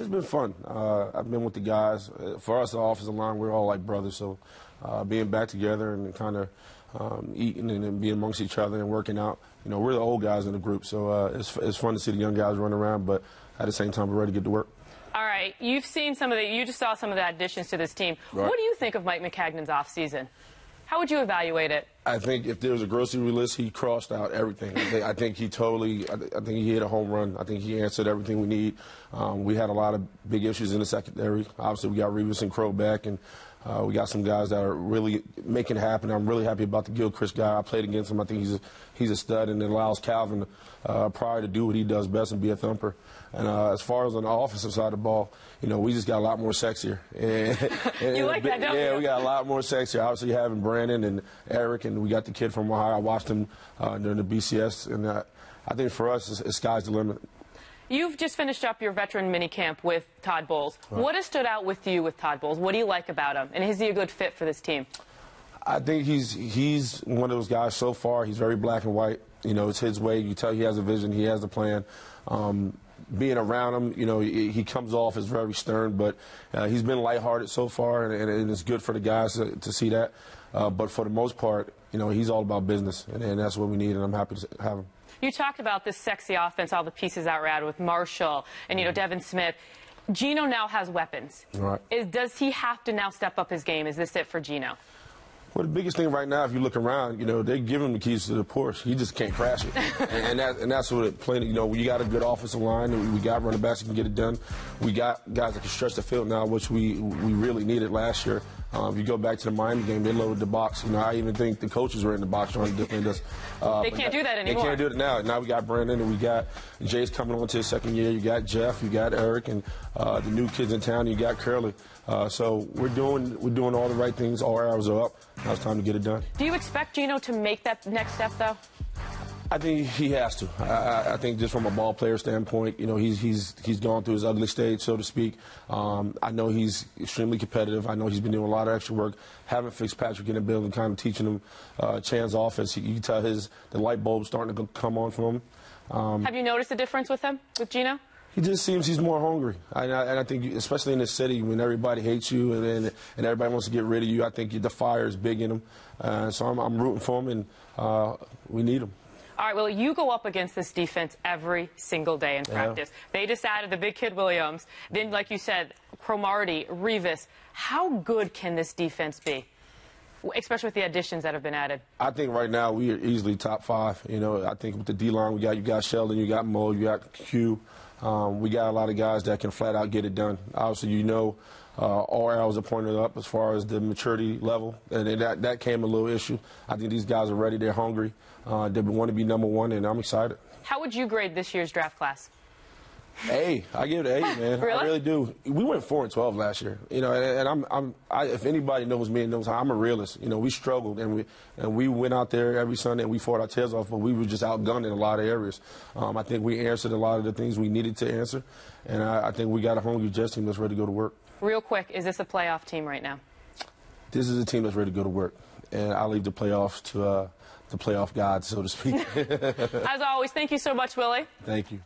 It's been fun. I've been with the guys. For us, the offensive line, we're all like brothers. So being back together and kind of eating and being amongst each other and working out, we're the old guys in the group. So it's fun to see the young guys run around, but at the same time, we're ready to get to work. All right, you just saw some of the additions to this team. Right. What do you think of Mike Maccagnan's offseason? How would you evaluate it? I think if there was a grocery list, he crossed out everything. I think he hit a home run. I think he answered everything we need. We had a lot of big issues in the secondary. Obviously, we got Revis and Crow back, and we got some guys that are really making it happen. I'm really happy about the Gilchrist guy. I played against him. I think he's a stud, and it allows Calvin Pryor to do what he does best and be a thumper. And as far as on the offensive side of the ball, we just got a lot more sexier. You like that, don't you? Yeah, we got a lot more sexier. Obviously, having Brandon and Eric, and we got the kid from Ohio. I watched him during the BCS, and I think for us, it's sky's the limit. You've just finished up your veteran minicamp with Todd Bowles. Right. What has stood out with you with Todd Bowles? What do you like about him? And is he a good fit for this team? I think he's one of those guys so far. He's very black and white. It's his way. You tell he has a vision. He has a plan. Being around him, he comes off as very stern, but he's been lighthearted so far, and it's good for the guys to see that. But for the most part, he's all about business, and that's what we need, and I'm happy to have him. You talked about this sexy offense, all the pieces that were added with Marshall and, Devin Smith. Geno now has weapons. Right. Does he have to now step up his game? Is this it for Geno? Well, the biggest thing right now, if you look around, they give him the keys to the Porsche. He just can't crash it. and that's what it playing. You got a good offensive line. We got running backs that can get it done. We got guys that can stretch the field now, which we really needed last year. If you go back to the Miami game, they loaded the box. I even think the coaches were in the box trying to defend us. They can't do that anymore. They can't do it now. Now we got Brandon, and we got Jay's coming on to his second year. You got Jeff, you got Eric, and the new kids in town. You got Curly. So we're doing all the right things. All our hours are up. Now it's time to get it done. Do you expect Geno to make that next step, though? I think he has to. I think just from a ball player standpoint, he's gone through his ugly stage, so to speak. I know he's extremely competitive. I know he's been doing a lot of extra work. Having Fitzpatrick in the building, kind of teaching him Chan's offense, you can tell the light bulb's starting to come on from him. Have you noticed a difference with Geno? He just seems he's more hungry. And I think, especially in this city, when everybody hates you and everybody wants to get rid of you, I think the fire is big in him. So I'm rooting for him, and we need him. All right, well, you go up against this defense every single day in practice. Yeah. They just added the big kid Williams. Then, like you said, Cromartie, Revis. How good can this defense be, especially with the additions that have been added? I think right now we are easily top 5. I think with the D-line, you got Sheldon, you got Mo, you got Q. We got a lot of guys that can flat out get it done. Obviously, all arrows are pointed up as far as the maturity level, and that came a little issue. I think these guys are ready. They're hungry. They want to be number one, and I'm excited. How would you grade this year's draft class? A. I give it an A, man. Really? I really do. We went 4-12 last year, and if anybody knows me and knows how I'm a realist, we struggled, and we went out there every Sunday and we fought our tails off, but we were just outgunned in a lot of areas. I think we answered a lot of the things we needed to answer, and I think we got a hungry Jets team that's ready to go to work. Real quick, is this a playoff team right now? This is a team that's ready to go to work, and I leave the playoffs to the playoff gods, so to speak. As always, thank you so much, Willie. Thank you.